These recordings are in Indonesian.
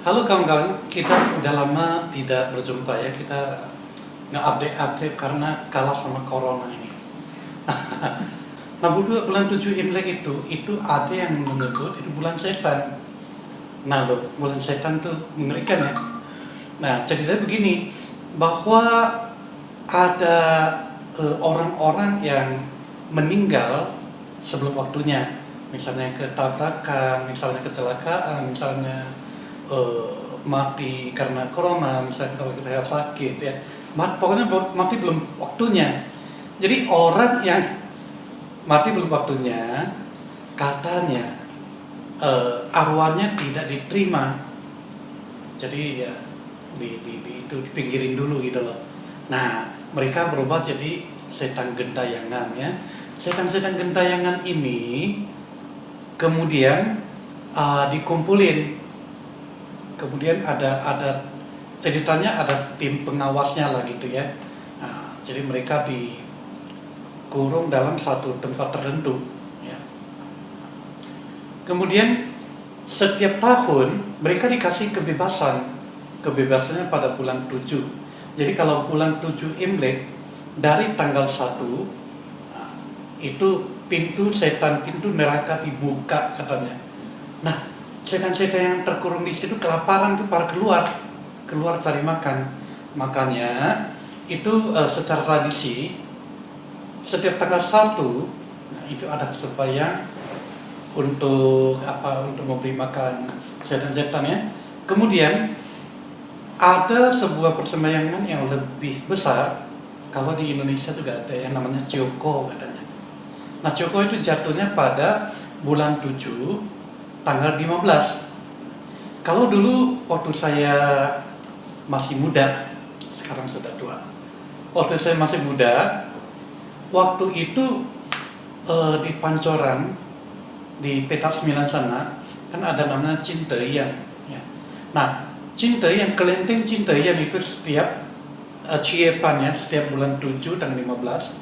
Halo kawan-kawan, kita udah lama tidak berjumpa ya. Kita nggak update karena kalah sama corona ini. Nah, bulan 7 Imlek itu ada yang menyebut itu bulan setan. Nah loh, bulan setan tuh mengerikan ya. Nah, ceritanya begini, bahwa ada orang-orang yang meninggal sebelum waktunya. Misalnya ketabrakan, misalnya kecelakaan, misalnya mati karena corona, misalnya kalau kita sakit ya, pokoknya mati belum waktunya. Jadi orang yang mati belum waktunya, katanya arwahnya tidak diterima. Jadi ya itu dipinggirin dulu gitu loh. Nah, mereka berubah jadi setan gentayangan ya. Setan-setan gentayangan ini kemudian dikumpulin. Kemudian ada ceritanya, ada tim pengawasnya lah gitu ya. Nah, jadi mereka dikurung dalam satu tempat tertentu ya. Kemudian setiap tahun mereka dikasih kebebasannya pada bulan 7. Jadi kalau bulan 7 Imlek dari tanggal 1 itu pintu neraka dibuka katanya. Nah, setan-setan yang terkurung di situ kelaparan tuh pada keluar cari makan. Makanya itu secara tradisi setiap tanggal 1 itu ada sembahyang untuk memberi makan setan-setan ya. Kemudian ada sebuah persembahyangan yang lebih besar. Kalau di Indonesia juga ada yang namanya Cioko katanya. Nah, Cioko itu jatuhnya pada bulan 7 tanggal 15. Kalau dulu waktu saya masih muda, sekarang sudah tua. Waktu saya masih muda, waktu itu di Pancoran, di Petak 9 sana, kan ada namanya Cinteyan. Ya. Nah, Cinteyan, kelenteng Cinteyan itu setiap Ciepan ya, setiap bulan 7 tanggal 15,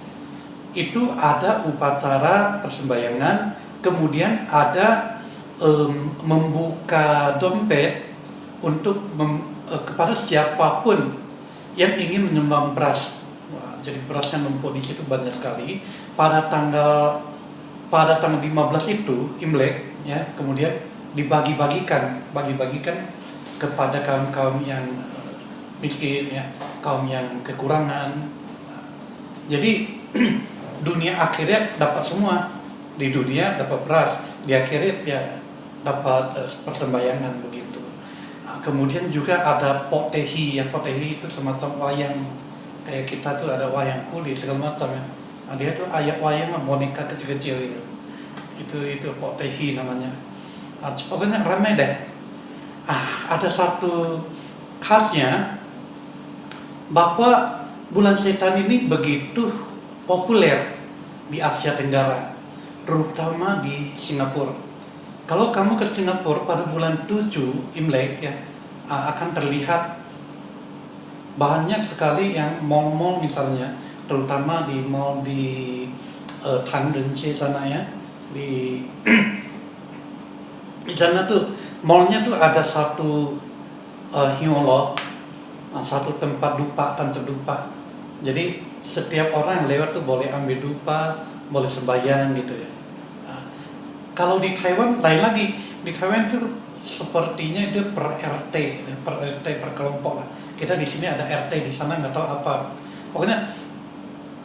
itu ada upacara persembahyangan, kemudian ada membuka dompet untuk kepada siapapun yang ingin menyumbang beras. Wah, jadi berasnya numpuk di situ banyak sekali. Pada tanggal 15 itu Imlek ya, kemudian bagi-bagikan kepada kaum-kaum yang miskin ya, kaum yang kekurangan. Jadi dunia akhirat dapat semua. Di dunia dapat beras, di akhirat ya dapat persembahyangan begitu. Nah, kemudian juga ada potehi ya, potehi itu semacam wayang, kayak kita tuh ada wayang kulit segala macam ya. Nah, dia tuh ayat wayang boneka kecil-kecil itu potehi namanya. Nah, pokoknya ramai deh. Ada satu khasnya bahwa bulan setan ini begitu populer di Asia Tenggara, terutama di Singapura. Kalau kamu ke Singapura pada bulan 7 Imlek ya, akan terlihat banyak sekali yang mall-mall misalnya, terutama di mall di Tang Renci sana ya, di di sana tuh mallnya tuh ada satu hiolo, satu tempat dupa, tancap dupa. Jadi setiap orang yang lewat tuh boleh ambil dupa, boleh sembahyang gitu ya. Kalau di Taiwan lain lagi. Di Taiwan itu sepertinya itu per RT, per kelompok lah. Kita di sini ada RT, di sana nggak tahu apa. Pokoknya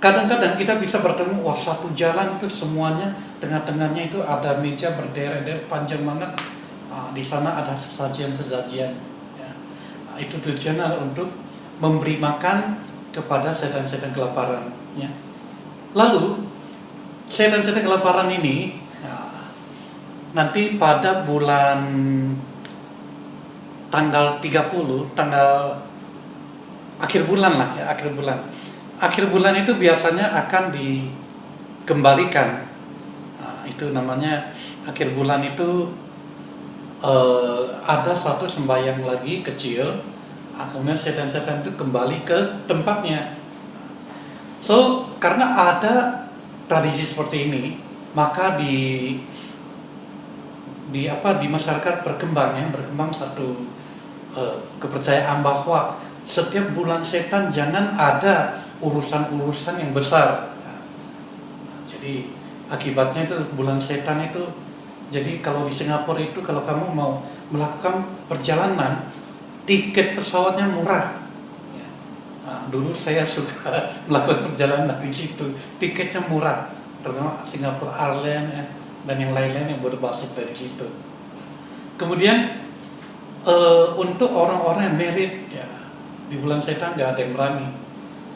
kadang-kadang kita bisa bertemu, wah satu jalan itu semuanya tengah-tengahnya itu ada meja berderet-deret panjang banget. Di sana ada sesajian-sesajian. Ya. Itu tujuannya untuk memberi makan kepada setan-setan kelaparan. Ya. Lalu setan-setan kelaparan ini nanti pada bulan tanggal 30, tanggal akhir bulan lah ya, akhir bulan. Akhir bulan itu biasanya akan dikembalikan. Nah, itu namanya akhir bulan itu ada satu sembahyang lagi kecil, kemudian setan-setan itu kembali ke tempatnya. So, karena ada tradisi seperti ini, maka di masyarakat berkembang satu kepercayaan bahwa setiap bulan setan jangan ada urusan-urusan yang besar. Nah, jadi akibatnya itu bulan setan itu, jadi kalau di Singapura itu kalau kamu mau melakukan perjalanan, tiket pesawatnya murah. Ya. Nah, dulu saya suka melakukan perjalanan di situ, tiketnya murah, terutama Singapura Airlines ya, dan yang lain-lain yang berbasis dari situ. Kemudian untuk orang-orang yang married ya, di bulan setan nggak ada yang berani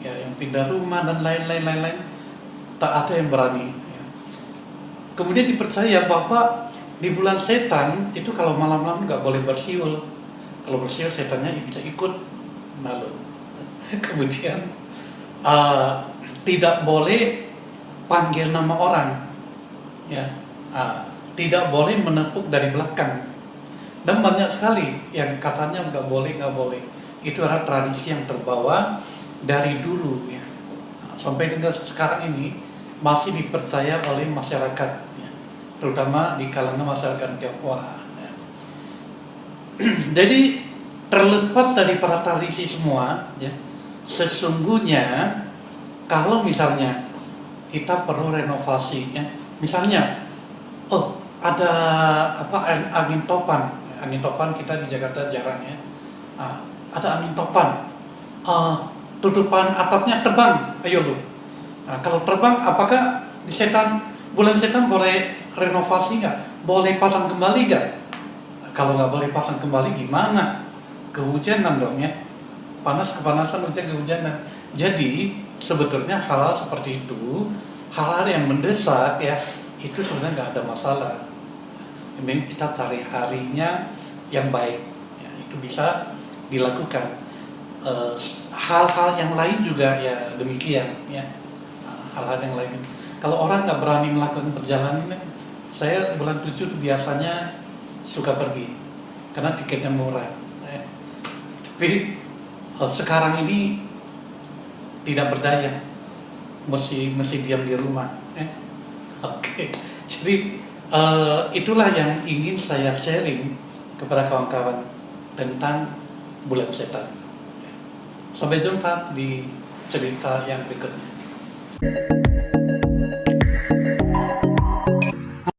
ya, yang pindah rumah dan lain-lain tak ada yang berani ya. Kemudian dipercaya bahwa di bulan setan itu kalau malam-malam nggak boleh bersiul, kalau bersiul setannya bisa ikut malu. Kemudian tidak boleh panggil nama orang ya, tidak boleh menepuk dari belakang. Dan banyak sekali yang katanya nggak boleh. Itu adalah tradisi yang terbawa dari dulu ya, sampai dengan sekarang ini masih dipercaya oleh masyarakat ya, terutama di kalangan masyarakat Tionghoa ya. Jadi terlepas dari para tradisi semua ya, sesungguhnya kalau misalnya kita perlu renovasi ya, misalnya ada angin topan kita di Jakarta jarang ya. Ada angin topan, tutupan atapnya terbang, ayo lu. Kalau terbang, apakah di bulan setan boleh renovasi nggak? Boleh pasang kembali nggak? Kalau nggak boleh pasang kembali gimana? Kehujanan dong ya. Kepanasan, hujan kehujanan. Jadi sebetulnya hal-hal seperti itu, hal-hal yang mendesak ya, itu sebenarnya nggak ada masalah. Memang kita cari harinya yang baik ya, itu bisa dilakukan. Hal-hal yang lain juga ya demikian ya, hal-hal yang lain. Kalau orang nggak berani melakukan perjalanan, saya bulan 7 itu biasanya suka pergi karena tiketnya murah ya. Tapi sekarang ini tidak berdaya, mesti diam di rumah ya. Oke. Jadi itulah yang ingin saya sharing kepada kawan-kawan tentang bulan setan. Sampai jumpa di cerita yang berikutnya.